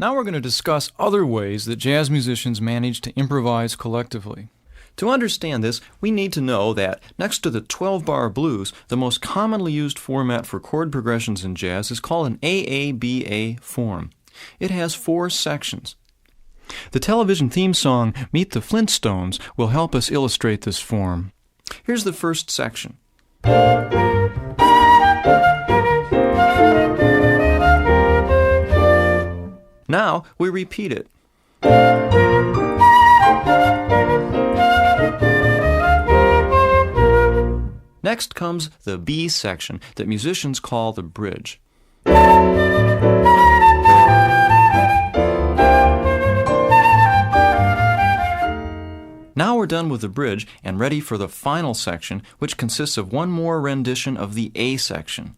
Now we're going to discuss other ways that jazz musicians manage to improvise collectively. To understand this, we need to know that next to the 12-bar blues, the most commonly used format for chord progressions in jazz is called an AABA form. It has 4 sections. The television theme song, Meet the Flintstones, will help us illustrate this form. Here's the first section. Now we repeat it. Next comes the B section that musicians call the bridge. Now we're done with the bridge and ready for the final section, which consists of one more rendition of the A section.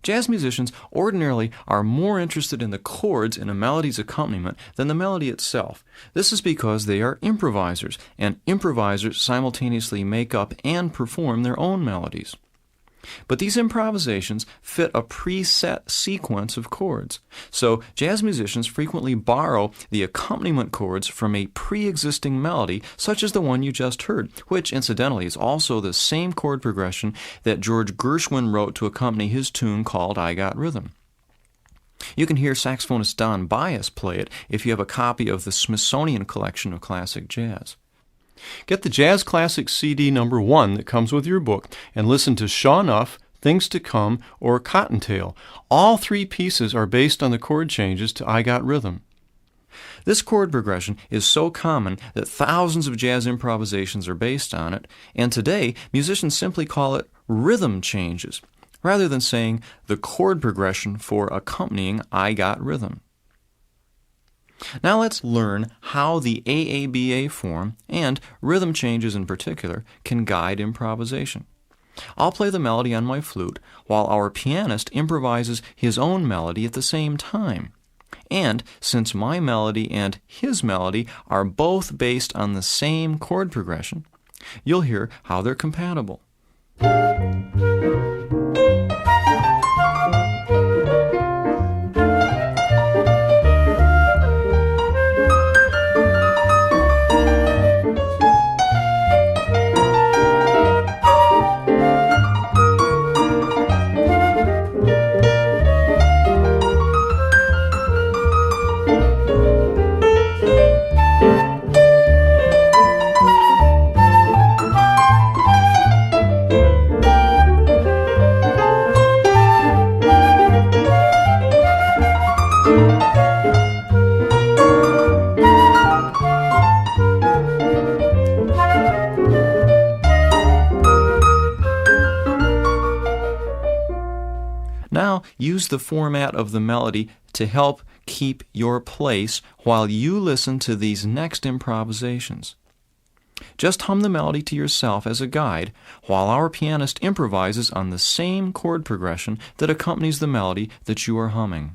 Jazz musicians ordinarily are more interested in the chords in a melody's accompaniment than the melody itself. This is because they are improvisers, and improvisers simultaneously make up and perform their own melodies. But these improvisations fit a preset sequence of chords. So jazz musicians frequently borrow the accompaniment chords from a pre-existing melody, such as the one you just heard, which incidentally is also the same chord progression that George Gershwin wrote to accompany his tune called I Got Rhythm. You can hear saxophonist Don Byas play it if you have a copy of the Smithsonian Collection of Classic Jazz. Get the Jazz Classics CD number 1 that comes with your book and listen to Sure Enough, Things to Come, or Cottontail. All 3 pieces are based on the chord changes to I Got Rhythm. This chord progression is so common that thousands of jazz improvisations are based on it, and today musicians simply call it rhythm changes, rather than saying the chord progression for accompanying I Got Rhythm. Now let's learn how the AABA form, and rhythm changes in particular, can guide improvisation. I'll play the melody on my flute, while our pianist improvises his own melody at the same time. And since my melody and his melody are both based on the same chord progression, you'll hear how they're compatible. Now, use the format of the melody to help keep your place while you listen to these next improvisations. Just hum the melody to yourself as a guide while our pianist improvises on the same chord progression that accompanies the melody that you are humming.